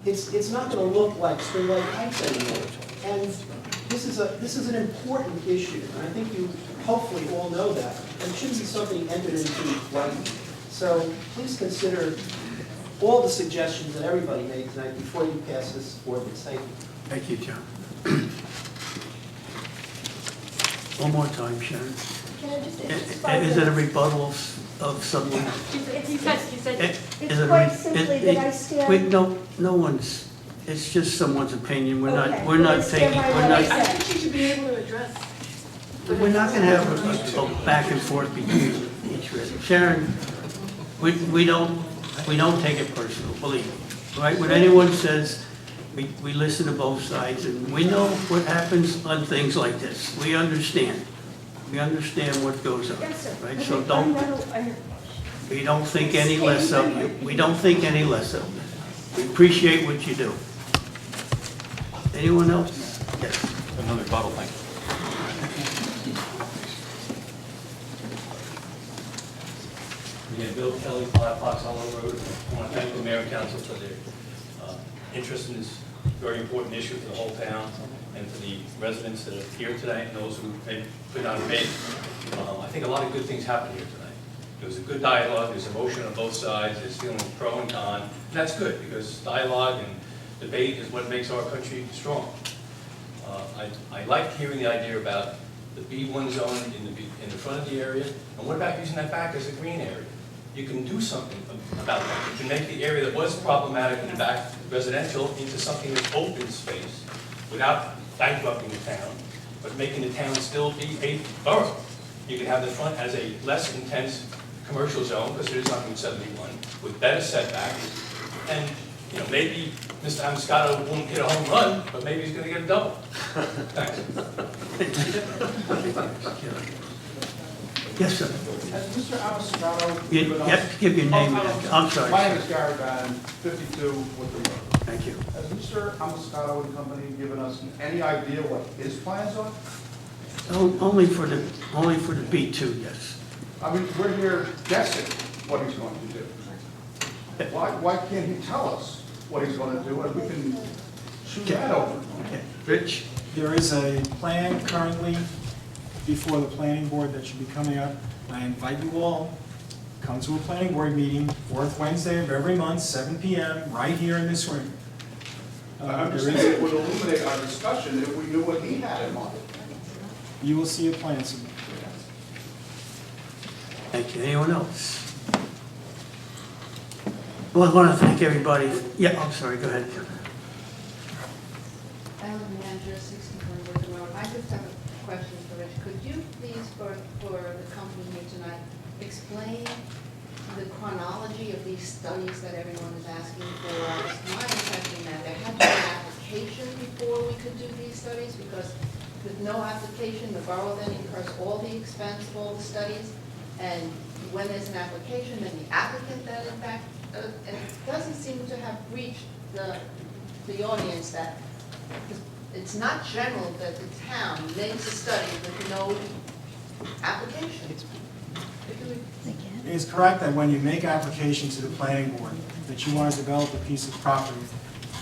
it's not gonna look like string light pipes anymore. And this is an important issue, and I think you hopefully all know that. And it shouldn't be something entered into lightly. So please consider all the suggestions that everybody made tonight before you pass this ordinance. Thank you. Thank you, John. One more time, Sharon. Can I just, Is it a rebuttal of someone? he said, It's quite simply that I stand. No one's, it's just someone's opinion. We're Okay, not, we're then not I stand taking, by we're what I not, said. I think she should be able to address. we're not gonna have a back and forth between each resident. Sharon, we don't take it personal, believe me, right? When anyone says, we listen to both sides, and we know what happens on things like this. We understand. We understand what goes on, Yes, sir. right? Okay, So don't, we don't think any less of you. We don't think any less of you. We appreciate what you do. Anyone else? Yes. Another bottle, thank you. Again, Bill Kelly, 5 Fox Hollow Road. I want to thank the mayor and council for their interest in this very important issue for the whole town and for the residents that are here tonight and those who could not make it. I think a lot of good things happened here tonight. There was a good dialogue, there's emotion on both sides, there's feeling pro and con, and that's good because dialogue and debate is what makes our country strong. I like hearing the idea about the B1 zone in the front of the area, and what about using that back as a green area? You can do something about that. You can make the area that was problematic in the back residential into something that's open space without bankrupting the town, but making the town still be a borough. You can have the front as a less intense commercial zone, because it is on Route 71, with better setbacks. And, you know, maybe Mr. Amscato won't hit a home run, but maybe he's going to get a double. Thanks. Yes, sir. Has Mr. Amscato You given us... have to give your name and, I'm sorry. My name is Gary Van, 52 Woodland Road. Thank you. Has Mr. Amscato and company given us any idea what his plans are? Only for the B2, yes. I mean, we're here guessing what he's going to do. Why can't he tell us what he's going to do, and we can shoot that over? Okay. Rich? There is a plan currently before the planning board that should be coming up. I invite you all, come to a planning board meeting, fourth Wednesday of every month, 7 p.m., right here in this room. I'm just saying it would illuminate our discussion if we knew what he had in mind. You will see a plan soon. Thank you. Anyone else? Well, I want to thank everybody. Yeah, I'm sorry, go ahead. Alan Manager, 61 Woodland Road. I just have a question for Rich. Could you please, for the company here tonight, explain the chronology of these studies that everyone is asking for? It's my impression that there had to be an application before we could do these studies, because with no application, the borough then incurs all the expense of all the studies, and when there's an application, then the applicant then in fact, and it doesn't seem to have reached the audience that it's not general that the town makes a study with no application. It is correct that when you make application to the planning board, that you want to develop a piece of property,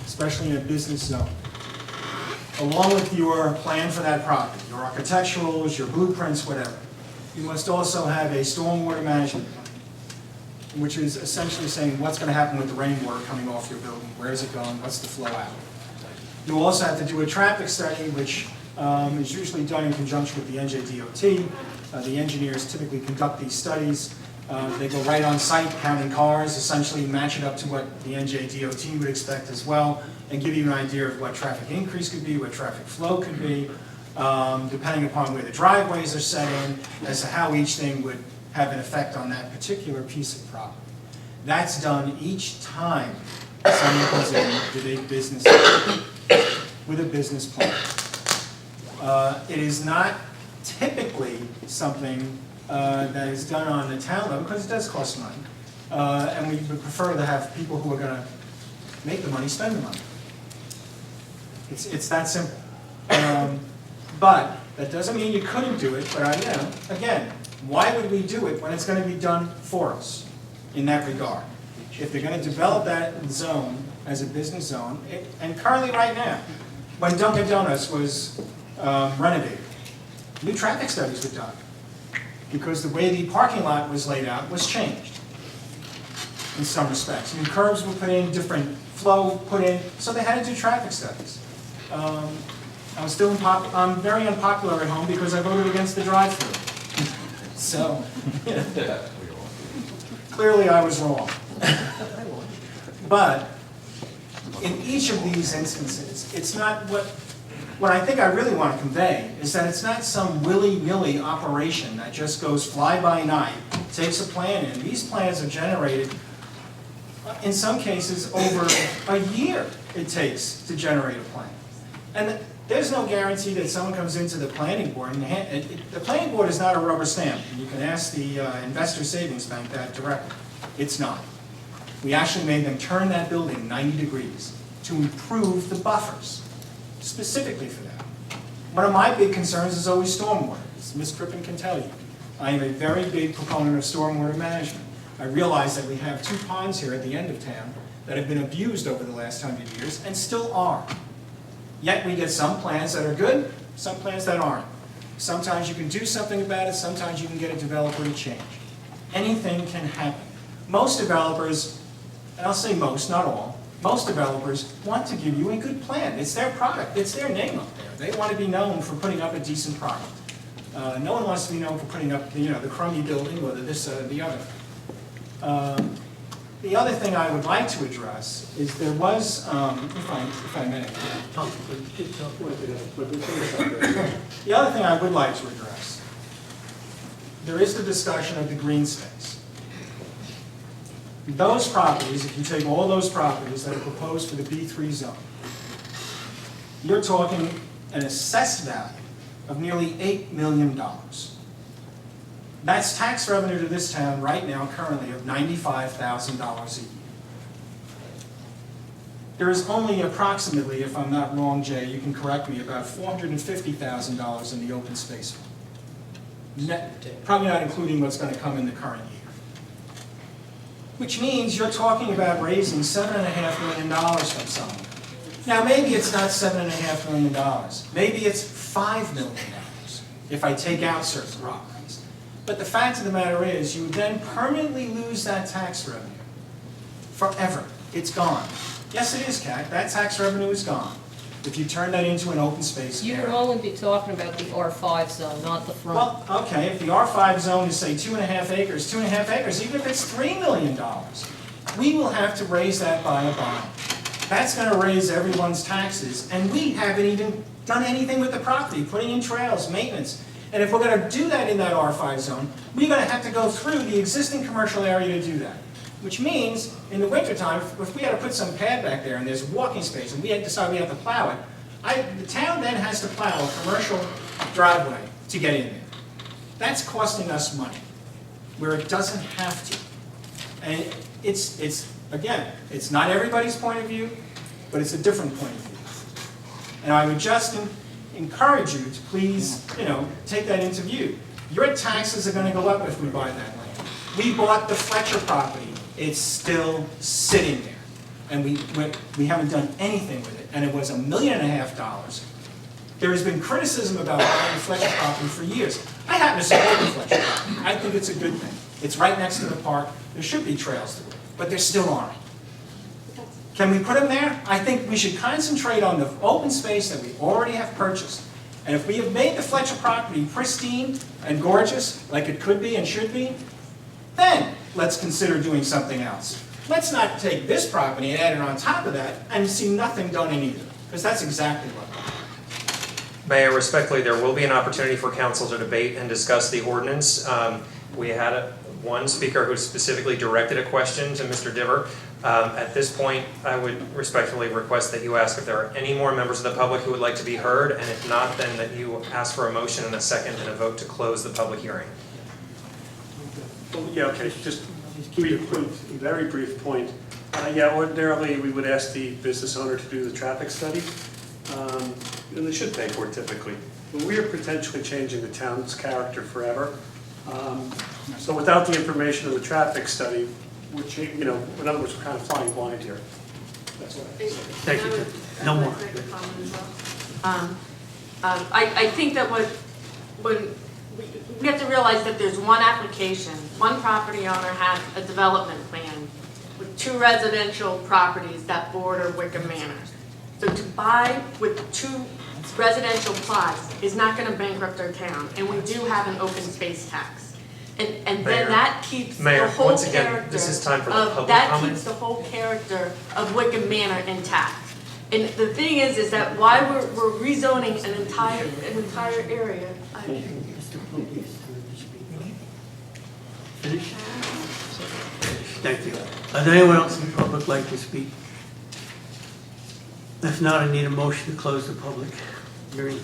especially in a business zone, along with your plan for that property, your architecturals, your blueprints, whatever, you must also have a stormwater management plan, which is essentially saying what's going to happen with the rainwater coming off your building, where is it going, what's the flow out. You also have to do a traffic study, which is usually done in conjunction with the NJDOT. The engineers typically conduct these studies. They go right on site, counting cars, essentially match it up to what the NJDOT would expect as well, and give you an idea of what traffic increase could be, what traffic flow could be, depending upon where the driveways are set in, as to how each thing would have an effect on that particular piece of property. That's done each time someone comes in with a business plan. It is not typically something that is done on the town level, because it does cost money. And we would prefer to have people who are going to make the money spend the money. It's that simple. But that doesn't mean you couldn't do it. But again, why would we do it when it's going to be done for us in that regard? if they're gonna develop that zone as a business zone, and currently right now, when Dunkin' Donuts was renovated, new traffic studies were done, because the way the parking lot was laid out was changed in some respects. New curbs were put in, different flow put in, so they had to do traffic studies. I'm very unpopular at home because I voted against the drive-through. So, clearly I was wrong. But in each of these instances, it's not what I think I really want to convey is that it's not some willy-nilly operation that just goes fly-by-night, takes a plan in. These plans are generated, in some cases, over a year it takes to generate a plan. And there's no guarantee that someone comes into the planning board, and the planning board is not a rubber stamp. You can ask the Investor Savings Bank that directly. It's not. We actually made them turn that building 90 degrees to improve the buffers, specifically for that. One of my big concerns is always stormwater, as Ms. Crippen can tell you. I am a very big proponent of stormwater management. I realize that we have 2 ponds here at the end of town that have been abused over the last 100 years and still are. Yet we get some plans that are good, some plans that aren't. Sometimes you can do something about it, sometimes you can get a developer to change. Anything can happen. Most developers, and I'll say most, not all, most developers want to give you a good plan. It's their product, it's their name up there. They want to be known for putting up a decent product. No one wants to be known for putting up, the crummy building or this or the other. The other thing I would like to address is there was, if I may, the other thing I would like to address, there is the discussion of the green space. Those properties, if you take all those properties that are proposed for the B3 zone, you're talking an assessed value of nearly $8 million. That's tax revenue to this town right now currently of $95,000 a year. There is only approximately, if I'm not wrong, Jay, you can correct me, about $450,000 in the open space fund. Probably not including what's going to come in the current year. Which means you're talking about raising $7.5 million from someone. Now maybe it's not $7.5 million. Maybe it's $5 million if I take out certain properties. But the fact of the matter is, you would then permanently lose that tax revenue. Forever. It's gone. Yes, it is, Kat. That tax revenue is gone. If you turn that into an open space You area. would only be talking about the R5 zone, not the front. Well, okay, if the R5 zone is, say, 2.5 acres, 2.5 acres, even if it's $3 million, we will have to raise that by a bond. That's going to raise everyone's taxes, and we haven't even done anything with the property, putting in trails, maintenance. And if we're going to do that in that R5 zone, we're going to have to go through the existing commercial area to do that. Which means, in the wintertime, if we had to put some pad back there and there's walking space and we had to decide we have to plow it, the town then has to plow a commercial driveway to get in there. That's costing us money, where it doesn't have to. And again, it's not everybody's point of view, but it's a different point of view. And I would just encourage you to please, take that into view. Your taxes are going to go up if we buy that land. We bought the Fletcher property. It's still sitting there. And we haven't done anything with it. And it was $1.5 million. There has been criticism about buying the Fletcher property for years. I happen to support the Fletcher property. I think it's a good thing. It's right next to the park. There should be trails to it, but there still aren't. Can we put them there? I think we should concentrate on the open space that we already have purchased. And if we have made the Fletcher property pristine and gorgeous, like it could be and should be, then let's consider doing something else. Let's not take this property and add it on top of that and see nothing done in either, because that's exactly what we're doing. Mayor, respectfully, there will be an opportunity for council to debate and discuss the ordinance. We had one speaker who specifically directed a question to Mr. Diver. At this point, I would respectfully request that you ask if there are any more members of the public who would like to be heard, and if not, then that you ask for a motion and a second and a vote to close the public hearing. Yeah, okay, just very brief point. Yeah, ordinarily, we would ask the business owner to do the traffic study, and they should pay for it typically. But we are potentially changing the town's character forever. So without the information of the traffic study, we're, you know, in other words, we're kind of flying blind here. That's what I think. Thank you, Tim. No more. I think that when we have to realize that there's one application, one property owner has a development plan with 2 residential properties that border Wickham Manor. So to buy with 2 residential plots is not going to bankrupt our town, and we do have an open space tax. And Mayor, then that keeps the Mayor, whole once again, character this is time for the of, public that comment. keeps the whole character of Wickham Manor intact. And the thing is that why we're rezoning an entire area. Finish? Thank you. Does anyone else in the public like to speak? If not, I need a motion to close the public hearing.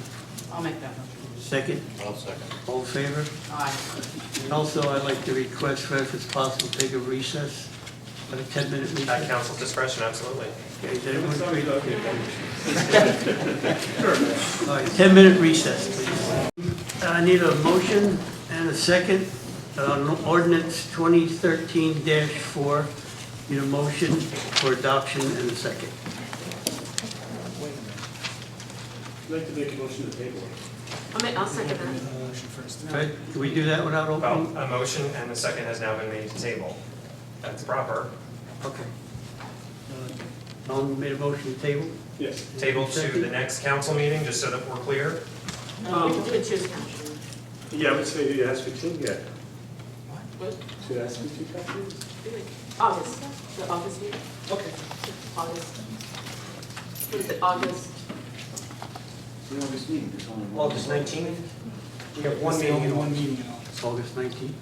I'll make that motion. Second? I'll second. All in favor? Aye. And also, I'd like to request, for if it's possible, take a recess, about a 10-minute At recess. council's discretion, absolutely. Okay, is everyone agree? All right, 10-minute recess, please. I need a motion and a second on ordinance 2013-4. Need a motion for adoption and a second. I'd like to make a motion to table it. I'll second that. Motion first. All right, can we do that without opening? Well, a motion and a second has now been made to table. That's proper. Okay. Alan made a motion to table? Yes. Table to the next council meeting, just so that we're clear. We can do it Tuesday. Yeah, I would say it has to be 2, yeah. What? So it has to be 2 copies? August, the August meeting. Okay. August. What is it, August? August 19th? We have one That's the meeting only in one August. meeting in August. August 19th?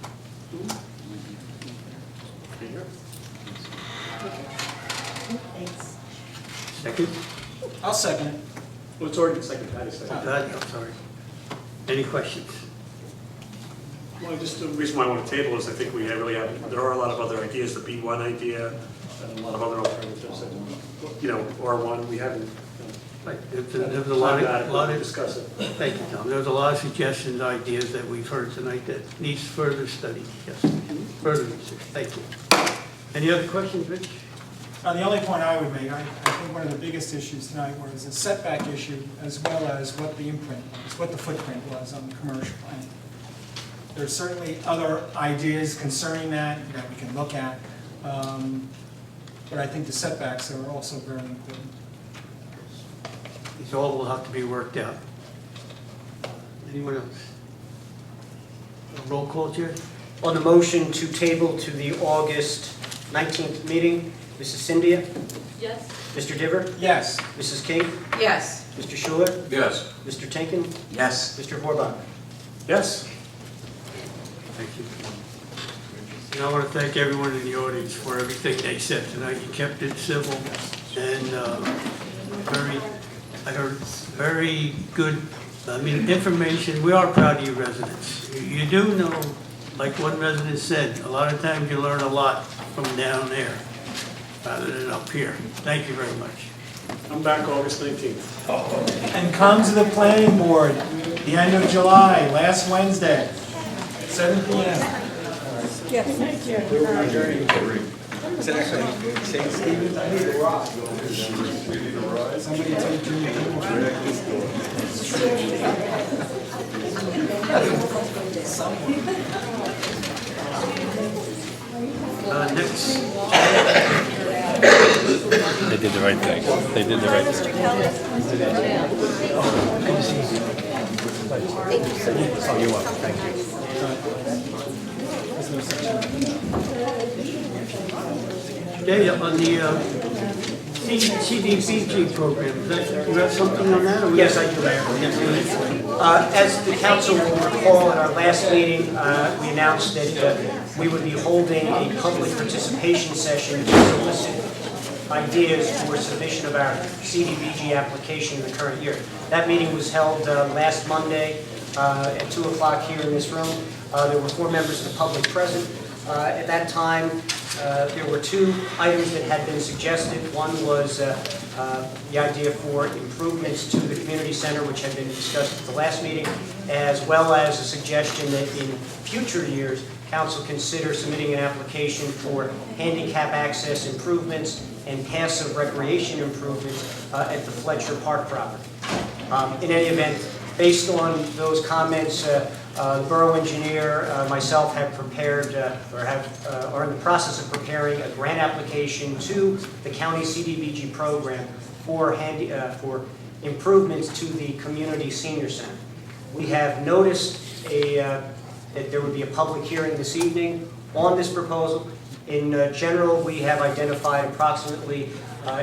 Second? I'll second it. Well, it's already been seconded, I just Oh, seconded. God, I'm sorry. Any questions? Well, just the reason why I want to table is I think we really have, there are a lot of other ideas, the B1 idea, and a lot of other alternatives, and, you know, R1, we haven't Right, there's a lot of, discuss it. thank you, Tom. There's a lot of suggestions, ideas that we've heard tonight that needs further study, yes, further research. Thank you. Any other questions, Rich? The only point I would make, I think one of the biggest issues tonight was a setback issue as well as what the imprint was, what the footprint was on the commercial plan. There's certainly other ideas concerning that we can look at, but I think the setbacks are also very important. These all will have to be worked out. Anyone else? A roll call, Chair? On the motion to table to the August 19th meeting, Mrs. Cynthia? Yes. Mr. Diver? Yes. Mrs. King? Yes. Mr. Schuler? Yes. Mr. Tinkin? Yes. Mr. Horbach? Yes. Thank you. And I want to thank everyone in the audience for everything they said tonight. You kept it civil and I heard very good, information. We are proud of you residents. You do know, like one resident said, a lot of times you learn a lot from down there rather than up here. Thank you very much. I'm back August 19th. And come to the planning board, the end of July, last Wednesday, 7 p.m. Somebody take Jimmy. Next, They did the right thing. They did the right thing. Oh, you're welcome. Thank you. Jay, on the CDBG program, you have something on that? Or we- Yes, I do, Mayor. As the council will recall, at our last meeting, we announced that we would be holding a public participation session to solicit ideas for submission of our CDBG application in the current year. That meeting was held last Monday at 2 o'clock here in this room. There were 4 members of the public present. At that time, there were 2 items that had been suggested. One was the idea for improvements to the community center, which had been discussed at the last meeting, as well as a suggestion that in future years, council consider submitting an application for handicap access improvements and passive recreation improvements at the Fletcher Park property. In any event, based on those comments, the borough engineer, myself have prepared, are in the process of preparing a grant application to the county CDBG program for improvements to the community senior center. We have noticed that there would be a public hearing this evening on this proposal. In general, we have identified approximately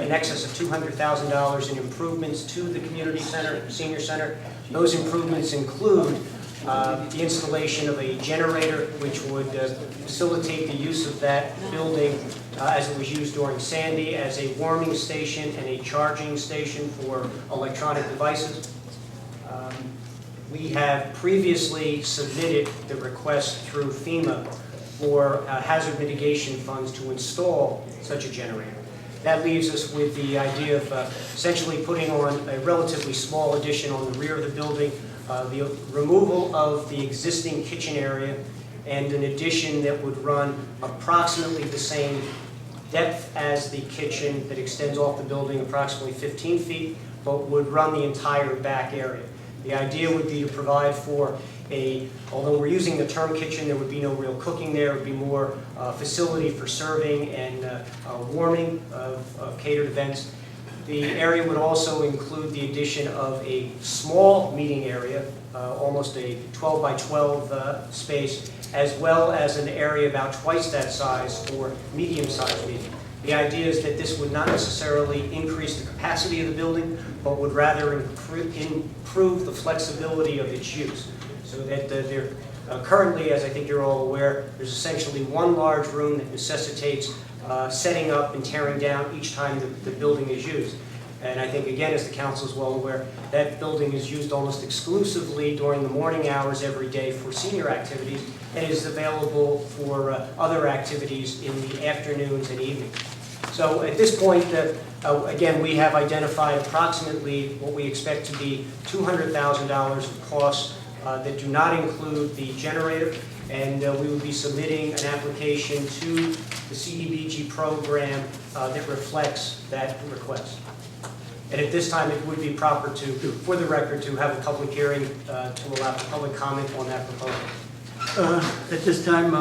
in excess of $200,000 in improvements to the community center, senior center. Those improvements include the installation of a generator, which would facilitate the use of that building as it was used during Sandy, as a warming station and a charging station for electronic devices. We have previously submitted the request through FEMA for hazard mitigation funds to install such a generator. That leaves us with the idea of essentially putting on a relatively small addition on the rear of the building, the removal of the existing kitchen area, and an addition that would run approximately the same depth as the kitchen that extends off the building, approximately 15 feet, but would run the entire back area. The idea would be to provide for although we're using the term kitchen, there would be no real cooking there. It would be more facility for serving and warming of catered events. The area would also include the addition of a small meeting area, almost a 12 by 12 space, as well as an area about twice that size for medium-sized meeting. The idea is that this would not necessarily increase the capacity of the building, but would rather improve the flexibility of its use. So that currently, as I think you're all aware, there's essentially one large room that necessitates setting up and tearing down each time the building is used. And I think, again, as the council is well aware, that building is used almost exclusively during the morning hours every day for senior activities, and is available for other activities in the afternoons and evenings. So at this point, again, we have identified approximately what we expect to be $200,000 of costs that do not include the generator, and we will be submitting an application to the CDBG program that reflects that request. And at this time, it would be proper to, for the record, to have a public hearing to allow for public comment on that proposal. At this time,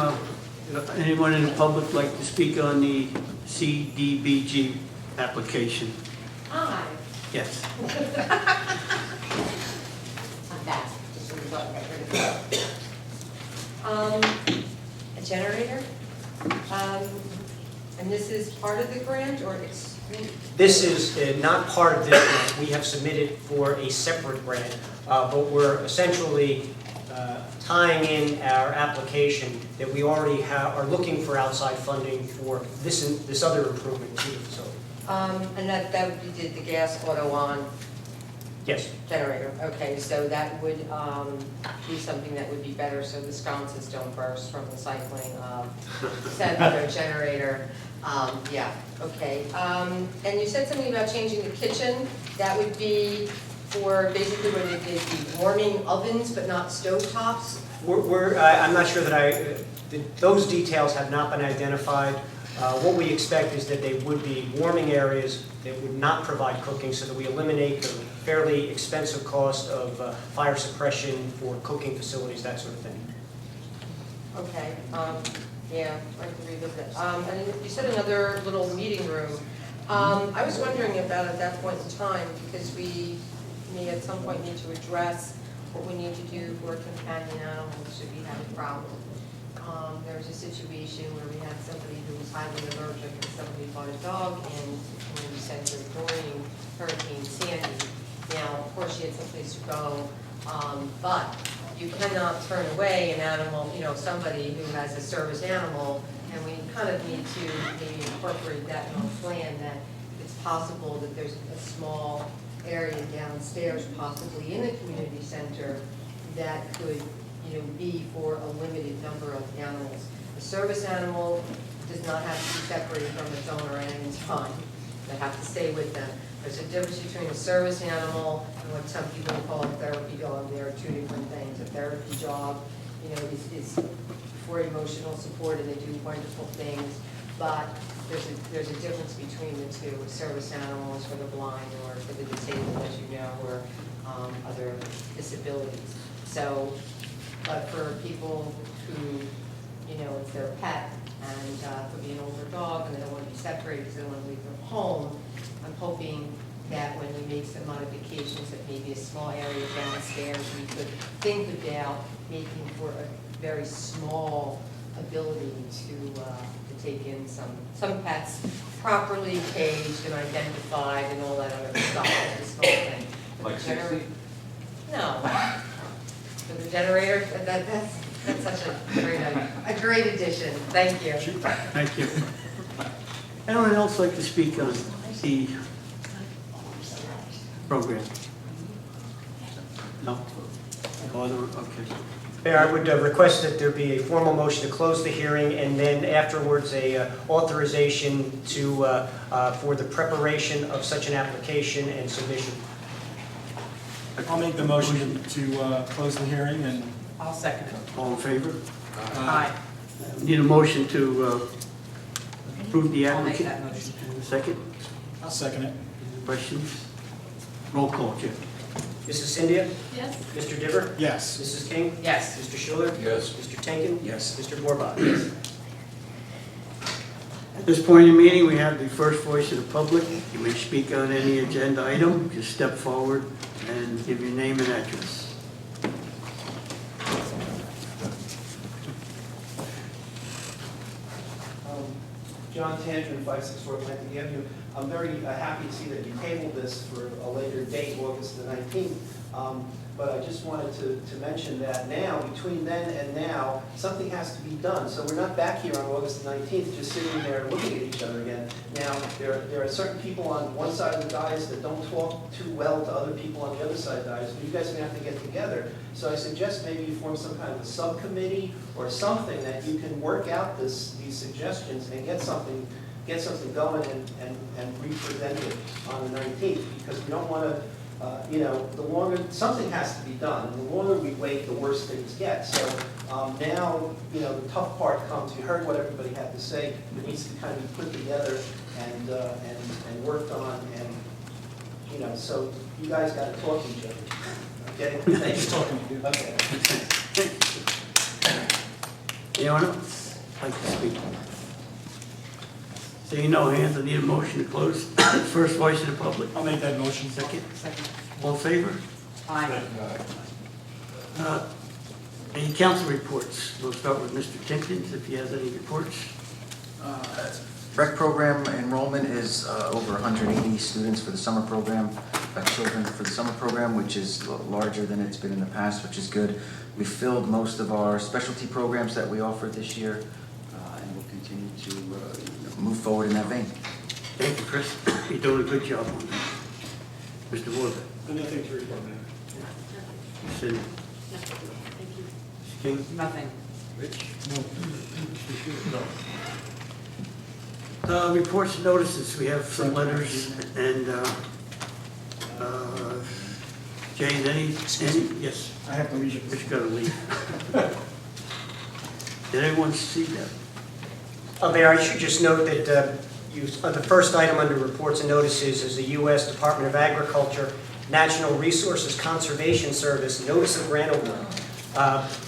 anyone in the public like to speak on the CDBG application? Hi. Yes. I'm back. Just so we got ready to go. A generator? And this is part of the grant or it's? This is not part of this grant. We have submitted for a separate grant, but we're essentially tying in our application that we already are looking for outside funding for this other improvement to the facility. And that would be the gas auto-on Yes. generator. Okay, so that would be something that would be better so the sconces don't burst from the cycling said other generator. Yeah, okay. And you said something about changing the kitchen. That would be for basically where they'd be warming ovens but not stovetops? I'm not sure that those details have not been identified. What we expect is that they would be warming areas that would not provide cooking, so that we eliminate the fairly expensive cost of fire suppression for cooking facilities, that sort of thing. Okay, yeah, I have to revisit. And you said another little meeting room. I was wondering about at that point in time, because we may at some point need to address what we need to do for companion animals should we have a problem. There was a situation where we had somebody who was highly allergic and somebody bought a dog in the community center during Hurricane Sandy. Now, of course, she had someplace to go, but you cannot turn away an animal, somebody who has a service animal, and we kind of need to maybe incorporate that in our plan that it's possible that there's a small area downstairs, possibly in the community center, that could be for a limited number of animals. The service animal does not have to be separated from its owner at any time. They have to stay with them. There's a difference between a service animal and what some people call a therapy dog. There are two different things. A therapy dog, is for emotional support, and they do wonderful things, but there's a difference between the two. A service animal is for the blind or for the disabled, as you know, or other disabilities. So, but for people who, it's their pet, and it could be an older dog, and they don't want to be separated because they don't want to leave their home, I'm hoping that when we make some modifications, that maybe a small area downstairs, we could think about making for a very small ability to take in some pets properly caged and identified and all that other stuff, that's a small thing. Like 60? No. For the generator, that's such a great addition. Thank you. Thank you. Anyone else like to speak on the program? No? Okay. Mayor, I would request that there be a formal motion to close the hearing, and then afterwards a authorization for the preparation of such an application and submission. I'll make the motion to close the hearing, and I'll second it. All in favor? Aye. Need a motion to approve the I'll make application? that motion. Second? I'll second it. Questions? Roll call, Jim. Mrs. Cynthia? Yes. Mr. Diver? Yes. Mrs. King? Yes. Mr. Schuler? Yes. Mr. Tenkin? Yes. Mr. Borbach? Yes. At this point in the meeting, we have the first voice of the public. You may speak on any agenda item. Just step forward and give your name and address. John Tangent, 564 Atlantic Avenue. I'm very happy to see that you tabled this for a later date, August the 19th. But I just wanted to mention that now, between then and now, something has to be done. So we're not back here on August the 19th just sitting there looking at each other again. Now, there are certain people on one side of the dais that don't talk too well to other people on the other side of the dais. You guys are going to have to get together. So I suggest maybe you form some kind of a subcommittee or something that you can work out these suggestions and get something going and re-present it on the 19th, because we don't want to, the longer, something has to be done, and the longer we wait, the worse things get. So now, the tough part comes. You heard what everybody had to say. It needs to kind of be put together and worked on, and, so you guys got to talk to each other. Okay? Thank you. Talking to you. Okay. Anyone else like to speak? Seeing no hands, I need a motion to close. First voice of the public. I'll make that motion. Second? All in favor? Aye. Any council reports? We'll start with Mr. Timpkins, if he has any reports. Rec program enrollment is over 180 students for the summer program, children for the summer program, which is larger than it's been in the past, which is good. We filled most of our specialty programs that we offered this year, and we'll continue to move forward in that vein. Thank you, Chris. You're doing a good job on that. Mr. Warbeck. Nothing to report, Mayor. Cindy. King. Nothing. Rich? No. Reports and notices, we have some letters, and, Jane, any, yes? I have to read it. But you gotta leave. Did anyone see that? Mayor, I should just note that the first item under reports and notices is the U.S. Department of Agriculture National Resources Conservation Service Notice of Grant Award.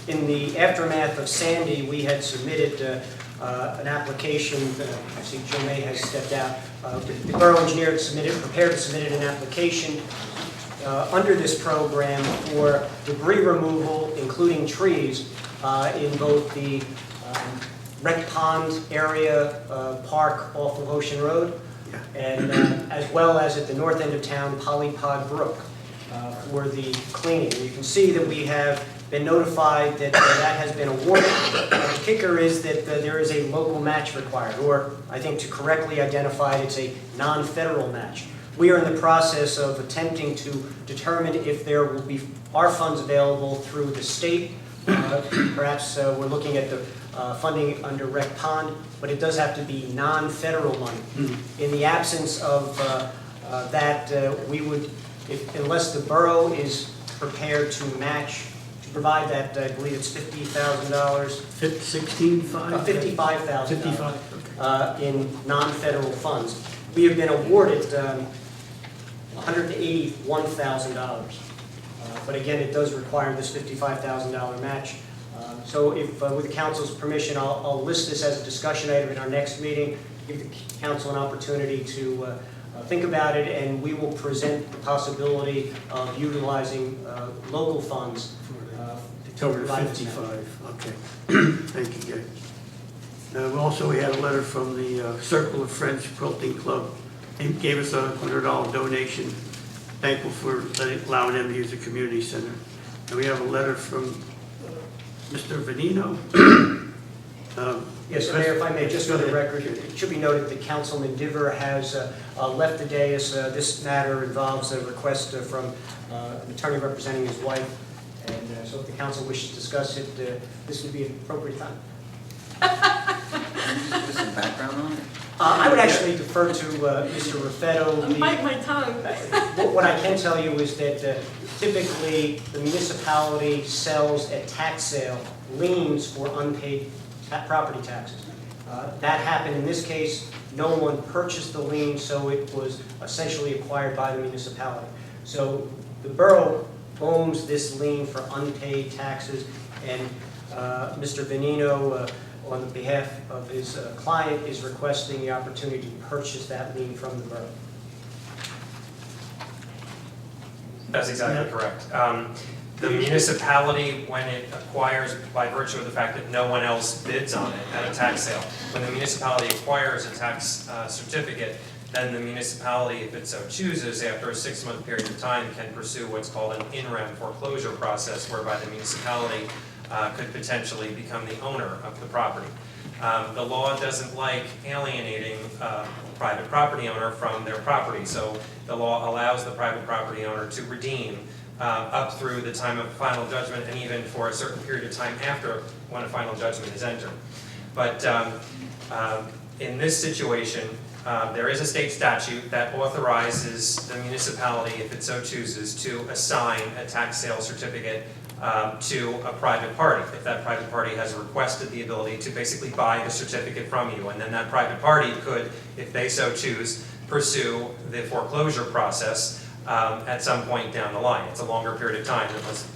In the aftermath of Sandy, we had submitted an application. I see Joe May has stepped out. The borough engineer had prepared and submitted an application under this program for debris removal, including trees, in both the Rec Pond area park off of Ocean Road, and as well as at the north end of town, Polypod Brook, for the cleaning. And you can see that we have been notified that that has been awarded. The kicker is that there is a local match required, or I think to correctly identify it, it's a non-federal match. We are in the process of attempting to determine if there will be funds available through the state. Perhaps we're looking at the funding under Rec Pond, but it does have to be non-federal money. In the absence of that we would, unless the borough is prepared to match, to provide that, I believe it's $50,000. 16.5? $55,000. 55, okay. In non-federal funds. We have been awarded $181,000. But again, it does require this $55,000 match. So if, with the council's permission, I'll list this as a discussion item in our next meeting, give the council an opportunity to think about it, and we will present the possibility of utilizing local funds. Over 55, okay. Thank you, Jay. Also, we had a letter from the Circle of Friends Quilting Club. They gave us a $100 donation. Thankful for allowing them to use the community center. And we have a letter from Mr. Venino. Yes, Mayor, if I may, just for the record, it should be noted that Councilman Diver has left the dais. This matter involves a request from an attorney representing his wife. And so if the council wishes to discuss it, this would be an appropriate time. Just some background on it? I would actually defer to Mr. Raffetto. Bite my tongue. What I can tell you is that typically the municipality sells at tax sale liens for unpaid property taxes. That happened in this case. No one purchased the lien, so it was essentially acquired by the municipality. So the borough owns this lien for unpaid taxes, and Mr. Venino, on the behalf of his client, is requesting the opportunity to purchase that lien from the borough. That's exactly correct. The municipality, when it acquires, by virtue of the fact that no one else bids on it at a tax sale, when the municipality acquires a tax certificate, then the municipality, if it so chooses, after a 6-month period of time, can pursue what's called an in-rem foreclosure process, whereby the municipality could potentially become the owner of the property. The law doesn't like alienating a private property owner from their property, so the law allows the private property owner to redeem up through the time of final judgment, and even for a certain period of time after when a final judgment is entered. But in this situation, there is a state statute that authorizes the municipality, if it so chooses, to assign a tax sale certificate to a private party, if that private party has requested the ability to basically buy the certificate from you. And then that private party could, if they so choose, pursue the foreclosure process at some point down the line. It's a longer period of time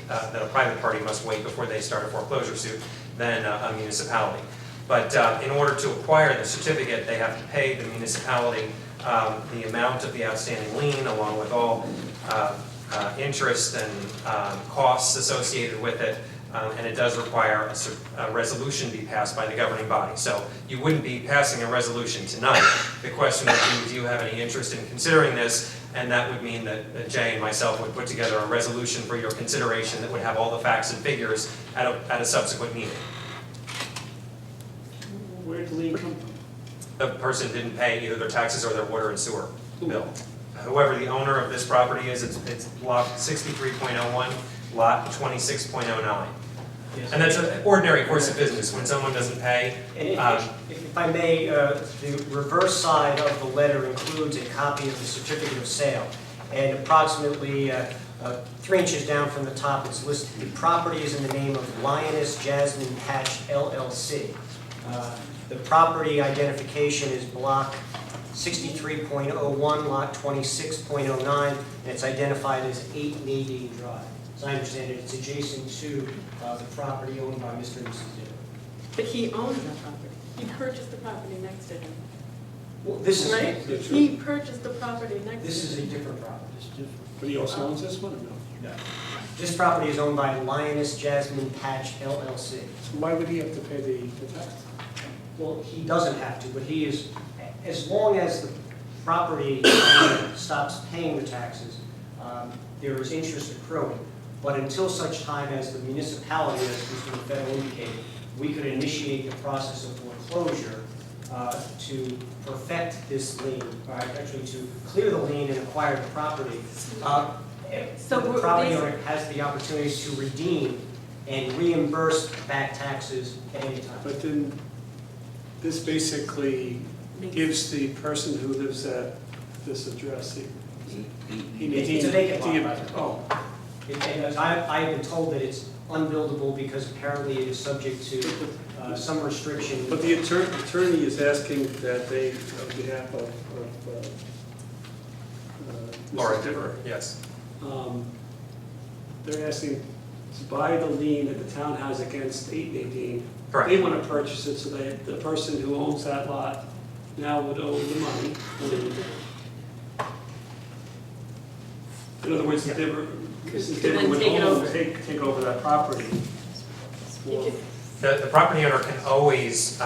that a private party must wait before they start a foreclosure suit than a municipality. But in order to acquire the certificate, they have to pay the municipality the amount of the outstanding lien, along with all interest and costs associated with it, and it does require a resolution be passed by the governing body. So you wouldn't be passing a resolution tonight. The question would be, do you have any interest in considering this? And that would mean that Jay and myself would put together a resolution for your consideration that would have all the facts and figures at a subsequent meeting. Where did the lien come from? The person didn't pay either their taxes or their water and sewer bill. Whoever the owner of this property is, it's block 63.01, lot 26.09. Yes. And that's an ordinary course of business. When someone doesn't pay, If I may, the reverse side of the letter includes a copy of the certificate of sale. And approximately 3 inches down from the top, it's listed, the property is in the name of Lioness Jasmine Patch LLC. The property identification is block 63.01, lot 26.09, and it's identified as 8 Nadine Drive. As I understand it, it's adjacent to the property owned by Mr. and Mrs. Ditter. But he owns that property. He purchased the property next to him. Well, this is, Right? He purchased the property next to him. this is a different property. But he also owns this one or no? No. This property is owned by Lioness Jasmine Patch LLC. So why would he have to pay the tax? Well, he doesn't have to, but he is, as long as the property owner stops paying the taxes, there is interest accruing. But until such time as the municipality, as Mr. Raffetto indicated, we could initiate the process of foreclosure to perfect this lien, right? Actually to clear the lien and acquire the property. So the property owner has the opportunity to redeem and reimburse back taxes at any time. But then this basically gives the person who lives at this address? It's a vacant lot, right? Oh, And I have been told that it's unbuildable because apparently it is subject to some restriction. but the attorney is asking that they, on behalf of Laura Mrs. Dibber, yes. They're asking to buy the lien that the town has against 8 Nadine. Correct. They want to purchase it, so they, the person who owns that lot now would owe the money. In other words, Mrs. Dibber then would take it over. take over that property. The property owner can always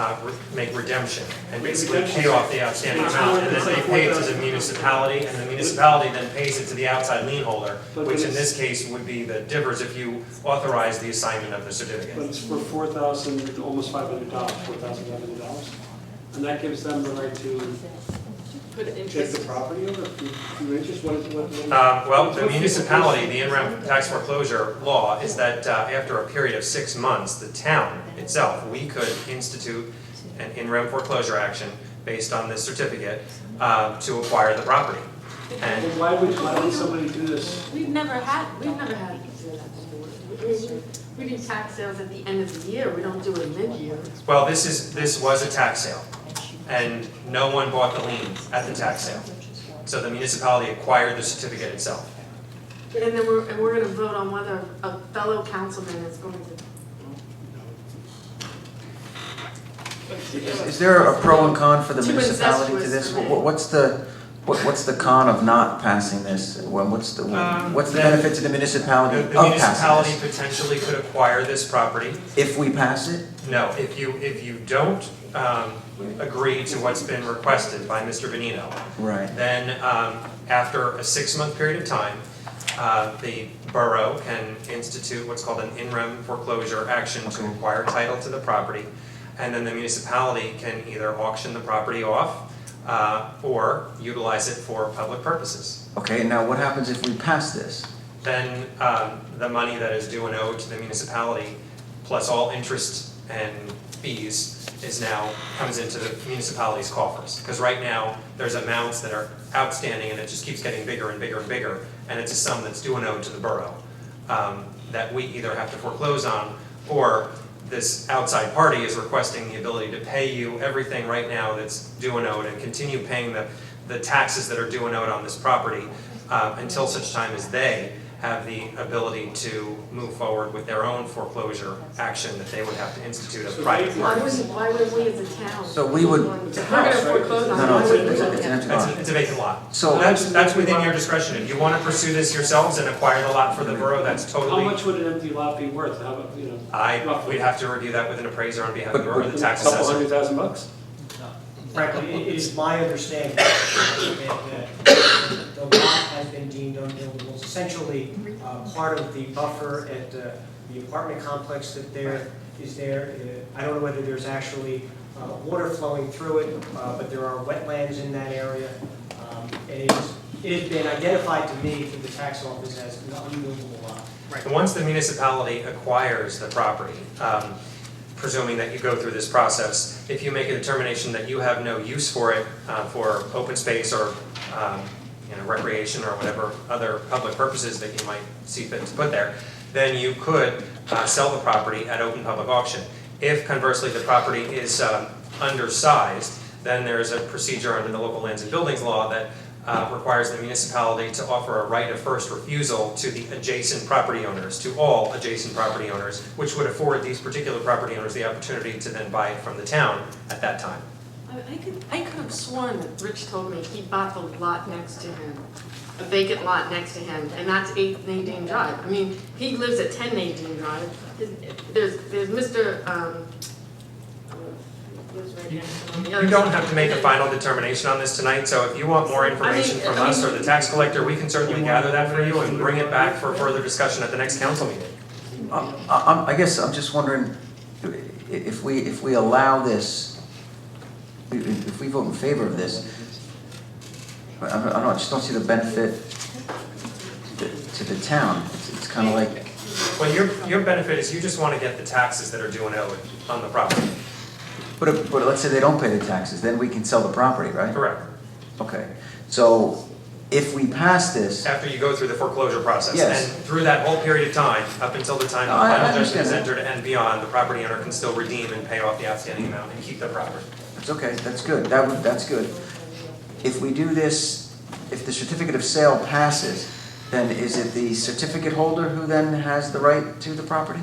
make redemption and basically pay off the outstanding amount, and then they pay it to the municipality, and the municipality then pays it to the outside lien holder, which in this case would be the Dibbers if you authorize the assignment of the But certificate. it's for $4,000, almost $500, $4,500. And that gives them the right to Put take interest. the property over through interest? What? Well, the municipality, the in-rem tax foreclosure law is that after a period of 6 months, the town itself, we could institute an in-rem foreclosure action based on this certificate to acquire the property. And Why would somebody do this? We've never had to do that before. We do tax sales at the end of the year, we don't do it mid-year. well, this was a tax sale, and no one bought the lien at the tax sale. So the municipality acquired the certificate itself. And then we're gonna vote on whether a fellow councilman is going to. Is there a pro and con for the Too municipality to incestuous this? for me. What's the con of not passing this? What's the benefit to the municipality of The passing municipality this? potentially could acquire this property. If we pass it? No, if you don't agree to what's been requested by Mr. Benino, Right. then after a 6-month period of time, the borough can institute what's called an in-rem foreclosure action to acquire title to the property, and then the municipality can either auction the property off or utilize it for public purposes. Okay, now what happens if we pass this? Then the money that is due and owed to the municipality, plus all interest and fees, comes into the municipality's coffers. Because right now, there's amounts that are outstanding and it just keeps getting bigger and bigger and bigger, and it's a sum that's due and owed to the borough that we either have to foreclose on, or this outside party is requesting the ability to pay you everything right now that's due and owed and continue paying the taxes that are due and owed on this property until such time as they have the ability to move forward with their own foreclosure action that they would have to institute of private parties. Why would we as a town? So we would- If we're gonna foreclose on it, No, why it's would a- we it's a- do it's an that? empty lot. It's a vacant lot. So- That's within your discretion. If you want to pursue this yourselves and acquire the lot for the borough, that's How totally. much would an empty lot be worth? How about, roughly? We'd have to review that with an appraiser on behalf of the borough, the tax Couple assessor. $100,000? Frankly, it is my understanding that the lot has been deemed unbuildable. It's essentially part of the buffer at the apartment complex that is there. I don't know whether there's actually water flowing through it, but there are wetlands in that area. And it has been identified to me through the tax office as an unbuildable lot. And once the municipality acquires the property, presuming that you go through this process, if you make a determination that you have no use for it, for open space or recreation or whatever other public purposes that you might see fit to put there, then you could sell the property at open public auction. If conversely the property is undersized, then there's a procedure under the local lands and buildings law that requires the municipality to offer a right of first refusal to the adjacent property owners, to all adjacent property owners, which would afford these particular property owners the opportunity to then buy it from the town at that time. I could have sworn that Rich told me he bought the lot next to him, a vacant lot next to him, and that's 8 Nadine Drive. I mean, he lives at 10 Nadine Drive. There's Mr. You don't have to make a final determination on this tonight, so if you want more information from us or the tax collector, we can certainly gather that for you and bring it back for further discussion at the next council meeting. I guess I'm just wondering, if we allow this, if we vote in favor of this, I just don't see the benefit to the town. It's kind of like... Well, your benefit is you just want to get the taxes that are due and owed on the property. But let's say they don't pay the taxes, then we can sell the property, right? Correct. Okay, so if we pass this, After you go through the foreclosure process. Yes. And through that whole period of time, up until the time the No, I final judgment is understand entered and beyond, the property owner can still redeem and pay off the outstanding amount and keep the property. it's okay, that's good, that's good. If we do this, if the certificate of sale passes, then is it the certificate holder who then has the right to the property?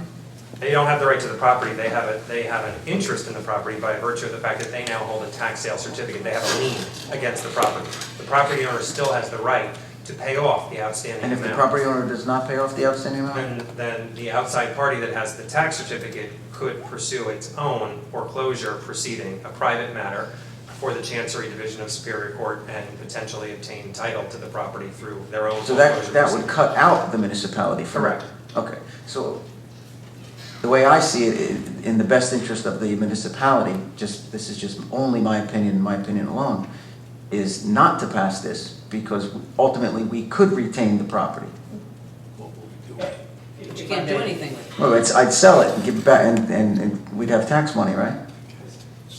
They don't have the right to the property, they have an interest in the property by virtue of the fact that they now hold a tax sale certificate, they have a lien against the property. The property owner still has the right to pay off the outstanding And amount. if the property owner does not pay off the outstanding amount? Then the outside party that has the tax certificate could pursue its own foreclosure proceeding, a private matter, for the Chancery Division of Superior Court and potentially obtain title to the property through their own So foreclosure that would proceeding. cut out the municipality from it? Correct. Okay, so the way I see it, in the best interest of the municipality, this is just only my opinion alone, is not to pass this, because ultimately we could retain the property. But you can't do anything with it. Well, I'd sell it and give it back, and we'd have tax money, right?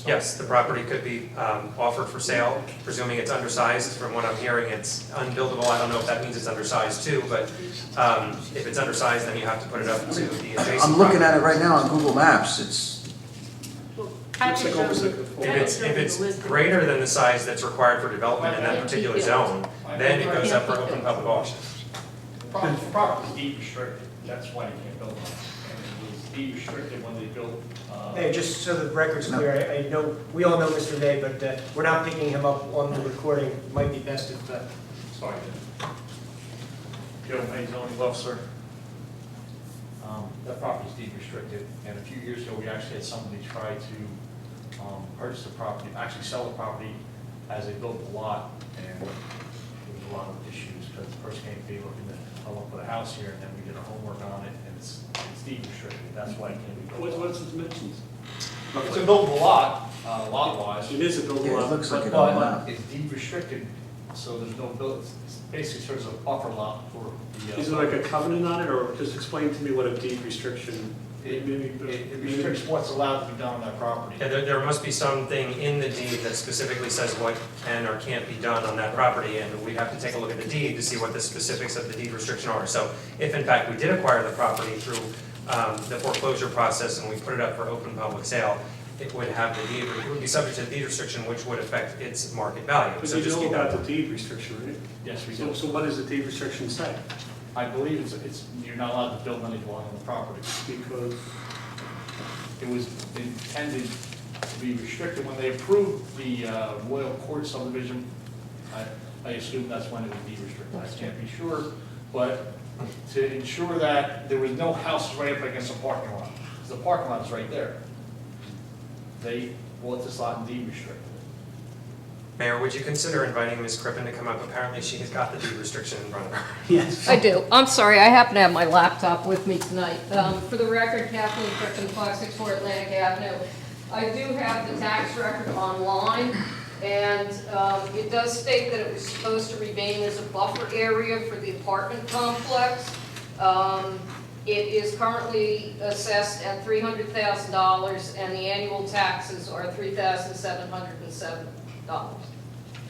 Yes, the property could be offered for sale, presuming it's undersized. From what I'm hearing, it's unbuildable. I don't know if that means it's undersized too, but if it's undersized, then you have to put it up to the adjacent I'm looking at property. it right now on Google Maps, it's, If it's greater than the size that's required for development in that particular zone, then it goes up for open public auction. The property is deed restricted, that's why you can't build on it. And it was deed restricted when they built. Hey, just so the record's clear, I know, we all know Mr. Day, but we're not picking him up on the recording. It might be best if, Sorry. Joe May, zoning officer. That property is deed restricted, and a few years ago, we actually had somebody try to purchase the property, actually sell the property as they built the lot, and there was a lot of issues, because the person came to be looking to come up with a house here, and then we did our homework on it, and it's deed restricted, that's why it can't be built. What's the dimensions? It's a buildable lot, lot-wise. It is a buildable yeah, lot. it looks like it on the But map. it's deed restricted, so there's no build, it's basically serves as a buffer lot for the. Is it like a covenant on it, or just explain to me what a deed restriction? It restricts what's allowed to be done on that property. Yeah, there must be something in the deed that specifically says what can or can't be done on that property, and we'd have to take a look at the deed to see what the specifics of the deed restriction are. So if in fact we did acquire the property through the foreclosure process and we put it up for open public sale, it would have the deed, it would be subject to the deed restriction, which would affect its market value. But So you just know keep that. about the deed restriction, right? Yes, we do. So what does the deed restriction say? I believe it's, you're not allowed to build any dwelling on the property. Because It was intended to be restricted. When they approved the Royal Court subdivision, I assume that's when it would be restricted. I can't be sure, but to ensure that there was no house right up against the parking lot, because the parking lot is right there. They bought this lot and deed restricted. Mayor, would you consider inviting Ms. Crippen to come up? Apparently she has got the deed restriction in front of her. Yes. I do. I'm sorry, I happen to have my laptop with me tonight. For the record, Kathleen Crippen, 564 Atlantic Avenue. I do have the tax record online, and it does state that it was supposed to remain as a buffer area for the apartment complex. It is currently assessed at $300,000, and the annual taxes are $3,707.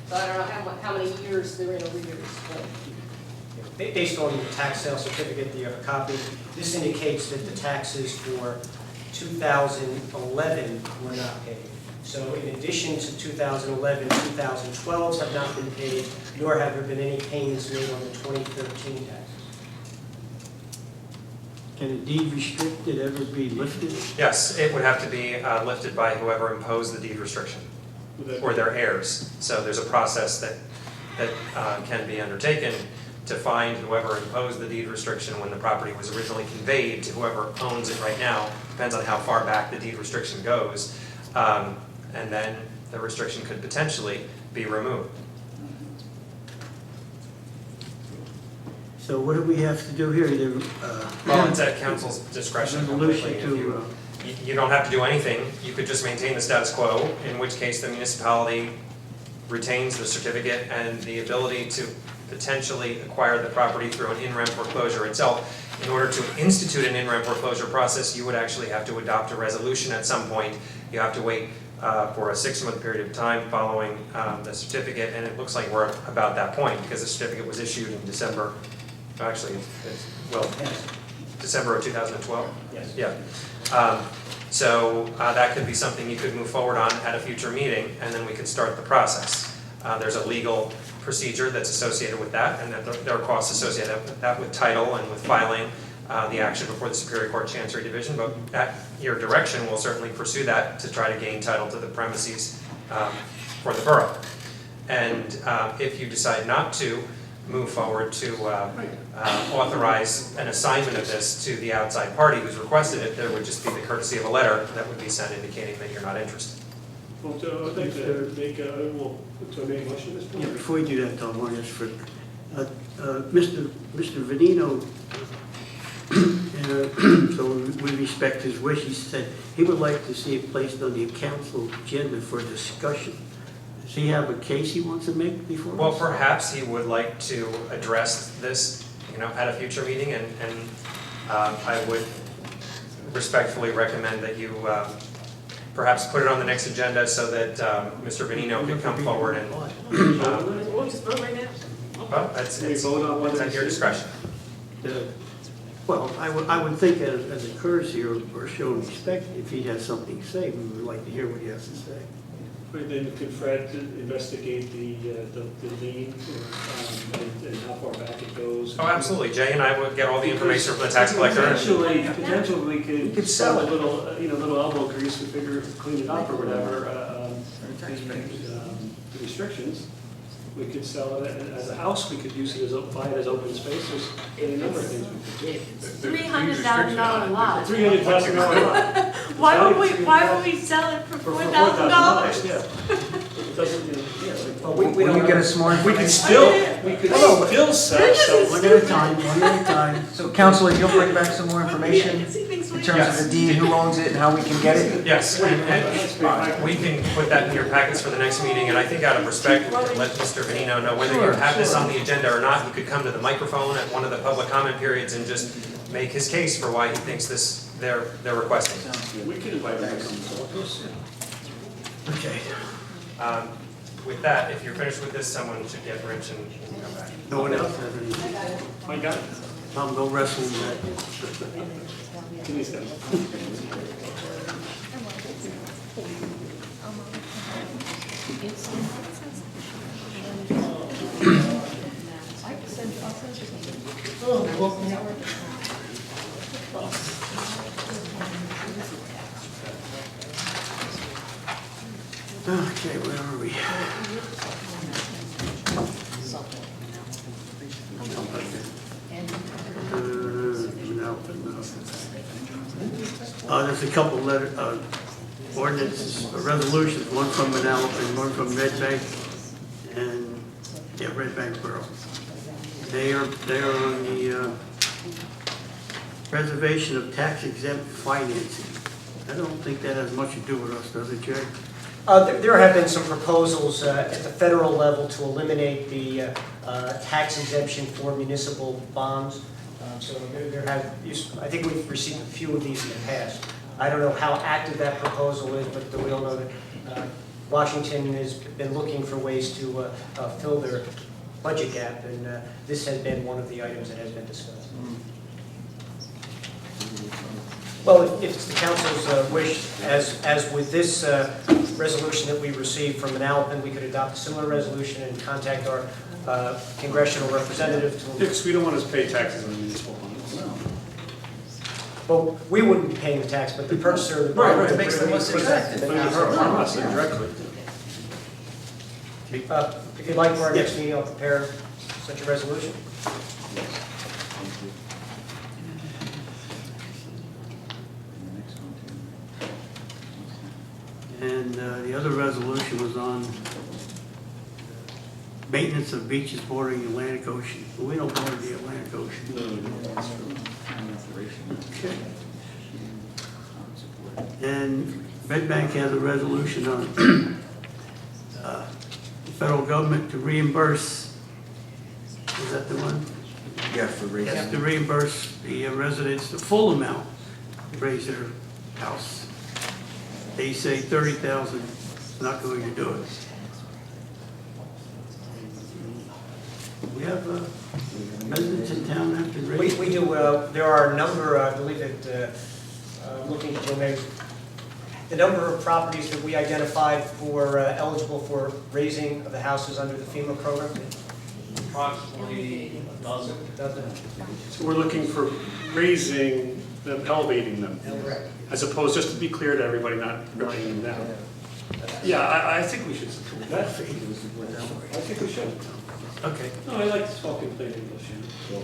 So I don't know how many years they're in arrears, but. based on the tax sale certificate, the copy, this indicates that the taxes for 2011 were not paid. So in addition to 2011, 2012s have not been paid, nor have there been any payments made on the 2013 taxes. Can a deed restricted ever be lifted? Yes, it would have to be lifted by whoever imposed the deed restriction, or their heirs. So there's a process that can be undertaken to find whoever imposed the deed restriction when the property was originally conveyed to whoever owns it right now. Depends on how far back the deed restriction goes. And then the restriction could potentially be removed. So what do we have to do here? Well, it's at council's discretion completely. Resolution If you don't have to do anything. You could just maintain the status quo, in which case the municipality retains the certificate and the ability to potentially acquire the property through an in rem foreclosure itself. In order to institute an in rem foreclosure process, you would actually have to adopt a resolution at some point. You have to wait for a 6-month period of time following the certificate, and it looks like we're about that point, because the certificate was issued in December, actually, December of 2012? Yes. Yeah. So that could be something you could move forward on at a future meeting, and then we could start the process. There's a legal procedure that's associated with that, and that there are costs associated with that, with title and with filing the action before the Superior Court Chancery Division, but at your direction, we'll certainly pursue that to try to gain title to the premises for the borough. And if you decide not to move forward to authorize an assignment of this to the outside party who's requested it, there would just be the courtesy of a letter that would be sent indicating that you're not interested. Well, I'd like to make a motion at this point. Yeah, before you do that, Tom, I want to ask for, Mr. Venino, so we respect his wish, he said he would like to see it placed on the council agenda for discussion. Does he have a case he wants to make before? Well, perhaps he would like to address this, at a future meeting, and I would respectfully recommend that you perhaps put it on the next agenda so that Mr. Venino could come forward and, We'll just vote right now. well, it's at your discretion. Well, I would think as a courtesy or show of respect, if he has something to say, we would like to hear what he has to say. Right, then could Fred investigate the lien and how far back it goes? Oh, absolutely. Jay and I would get all the information from the tax collector. Potentially, we could sell spend it. a little elbow grease to clean it up or whatever. The restrictions, we could sell it as a house, we could use it as, buy it as open space, there's any number of things we could do. $300,000 lot. $300,000 lot. Why would we sell it for $4,000? Yeah. It doesn't, Well, when you get a smart. we could still sell some. One at a time, So Counselor, you'll bring back some more information in terms of the deed, who owns it, and how we can get it? Yes, and we can put that in your packets for the next meeting, and I think out of respect, we can let Mr. Venino know whether you have this on the agenda or not. He could come to the microphone at one of the public comment periods and just make his case for why he thinks they're requesting. We could invite them to come talk to us. Okay. With that, if you're finished with this, someone should get Rich and come back. No one else has any? I got it. Tom, no wrestling that. Give me a second. Okay, where are we? There's a couple ordinances, resolutions, one from Manalapan, one from Red Bank, and, Red Bank Borough. They are on the preservation of tax exempt financing. I don't think that has much to do with us, does it, Jay? There have been some proposals at the federal level to eliminate the tax exemption for municipal bonds. So there have, I think we've received a few of these in the past. I don't know how active that proposal is, but we all know that Washington has been looking for ways to fill their budget gap, and this has been one of the items that has been discussed. Well, if it's the council's wish, as with this resolution that we received from Manalapan, we could adopt a similar resolution and contact our congressional representative to. Because we don't want to pay taxes on municipal bonds. Well, we wouldn't be paying the tax, but the purchaser of the bond. Right, it makes them less attractive. From us directly. If you'd like for our next meeting, I'll prepare such a resolution. And the other resolution was on maintenance of beaches bordering the Atlantic Ocean. But we don't border the Atlantic Ocean. Okay. And Red Bank has a resolution on the federal government to reimburse, is that the one? Yeah, for raising. Yes, to reimburse the residents the full amount to raise their house. they say 30,000 is not going to do it. We have residents in town that have been raised. We do, there are a number, I believe that, looking to maybe, the number of properties that we identified for eligible for raising of the houses under the FEMA program. Approximately a dozen. So we're looking for raising them, elevating them, as opposed, just to be clear to everybody, not ripping them down. Yeah, I think we should support that. I think we should. Okay. No, I like to talk in plain English. Yeah.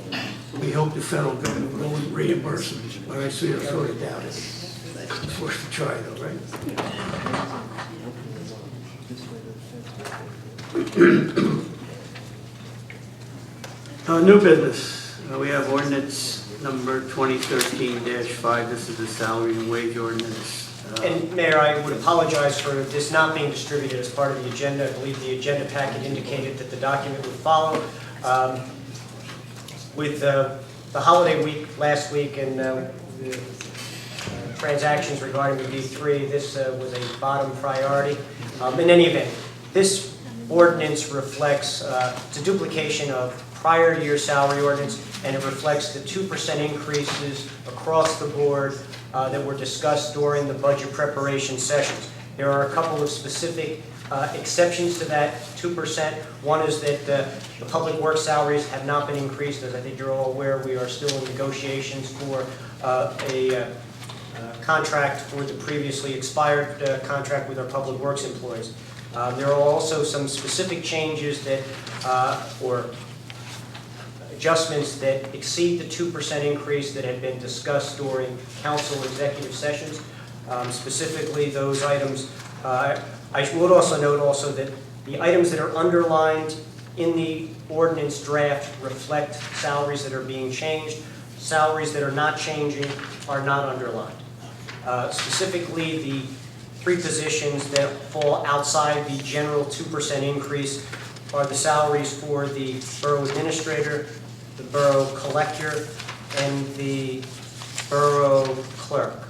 We hope the federal government will reimburse them, but I sort of doubt it. It's worth a try though, right? New business, we have ordinance number 2013-5. This is the salary and wage ordinance. And Mayor, I would apologize for this not being distributed as part of the agenda. I believe the agenda packet indicated that the document would follow. With the holiday week last week and the transactions regarding the D3, this was a bottom priority. In any event, this ordinance reflects, it's a duplication of prior year salary ordinance, and it reflects the 2% increases across the board that were discussed during the budget preparation sessions. There are a couple of specific exceptions to that 2%. One is that the public works salaries have not been increased. As I think you're all aware, we are still in negotiations for a contract for the previously expired contract with our public works employees. There are also some specific changes that, or adjustments that exceed the 2% increase that had been discussed during council executive sessions. Specifically, those items, I would also note also that the items that are underlined in the ordinance draft reflect salaries that are being changed. Salaries that are not changing are not underlined. Specifically, the three positions that fall outside the general 2% increase are the salaries for the borough administrator, the borough collector, and the borough clerk.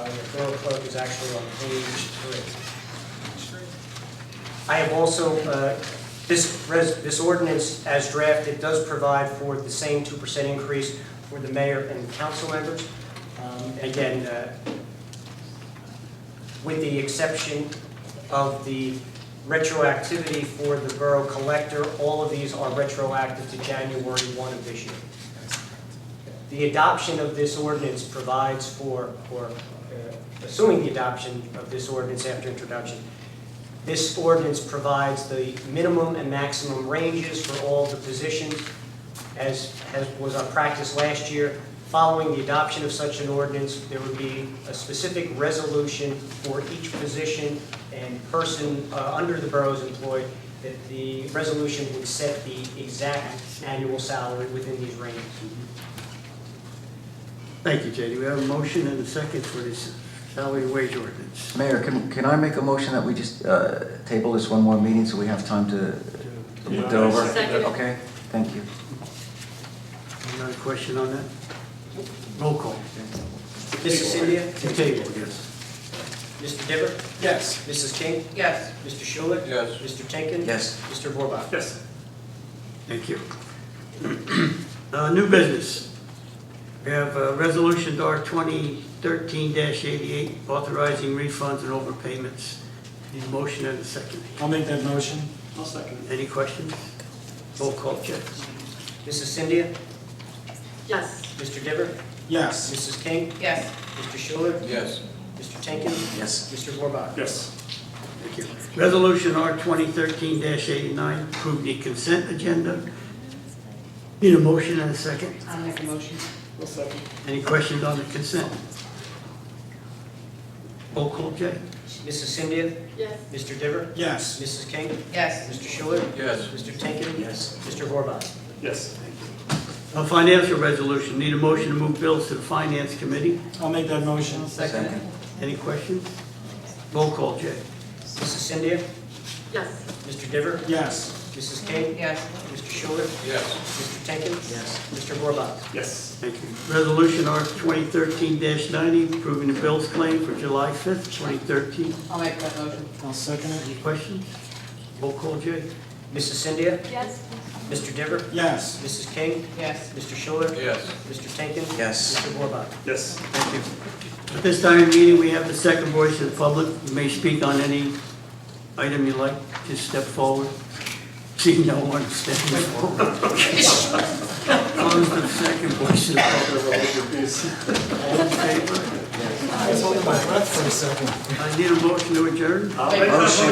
The borough clerk is actually on page 3. I have also, this ordinance as drafted does provide for the same 2% increase for the mayor and council members. Again, with the exception of the retroactivity for the borough collector, all of these are retroactive to January 1 of this year. The adoption of this ordinance provides for, or assuming the adoption of this ordinance after introduction, this ordinance provides the minimum and maximum ranges for all the positions, as was our practice last year. Following the adoption of such an ordinance, there would be a specific resolution for each position and person under the borough's employed, that the resolution would set the exact annual salary within these ranges. Thank you, J.D. We have a motion and a second for this salary and wage ordinance. Mayor, can I make a motion that we just table this one more meeting so we have time to look it over? Second. Okay, thank you. Another question on that? Roll call. Mrs. India? To table, yes. Mr. Diver? Yes. Mrs. King? Yes. Mr. Schuler? Yes. Mr. Tinkin? Yes. Mr. Vorbach? Yes. Thank you. New business. We have Resolution R 2013-88, authorizing refunds and overpayments. Need a motion and a second. I'll make that motion. I'll second it. Any questions? Roll call, check. Mrs. Cynthia? Yes. Mr. Diver? Yes. Mrs. King? Yes. Mr. Schuler? Yes. Mr. Tinkin? Yes. Mr. Vorbach? Yes. Thank you. Resolution R 2013-89, approve the consent agenda. Need a motion and a second. I'll make a motion. I'll second. Any questions on the consent? Roll call, Jay. Mrs. Cynthia? Yes. Mr. Diver? Yes. Mrs. King? Yes. Mr. Schuler? Yes. Mr. Tinkin? Yes. Mr. Vorbach? Yes. A financial resolution. Need a motion to move bills to the Finance Committee. I'll make that motion. Second. Any questions? Roll call, Jay. Mrs. Cynthia? Yes. Mr. Diver? Yes. Mrs. King? Yes. Mr. Schuler? Yes. Mr. Jenkins? Yes. Mr. Burbach? Yes. Thank you. Resolution R 2013-90, approving the bills claim for July 5th, 2013. I'll make that motion. I'll second it. Any questions? Roll call, Jay. Mrs. Cynthia? Yes. Mr. Diver? Yes. Mrs. King? Yes. Mr. Schuler? Yes. Mr. Jenkins? Yes. Mr. Burbach? Yes. Thank you. At this time in the meeting, we have the second voice of the public. You may speak on any item you like. Just step forward. See no one stepping forward. On the second voice of the public. All in favor? I was holding my breath for a second. I need a motion to adjourn. I'll make that motion.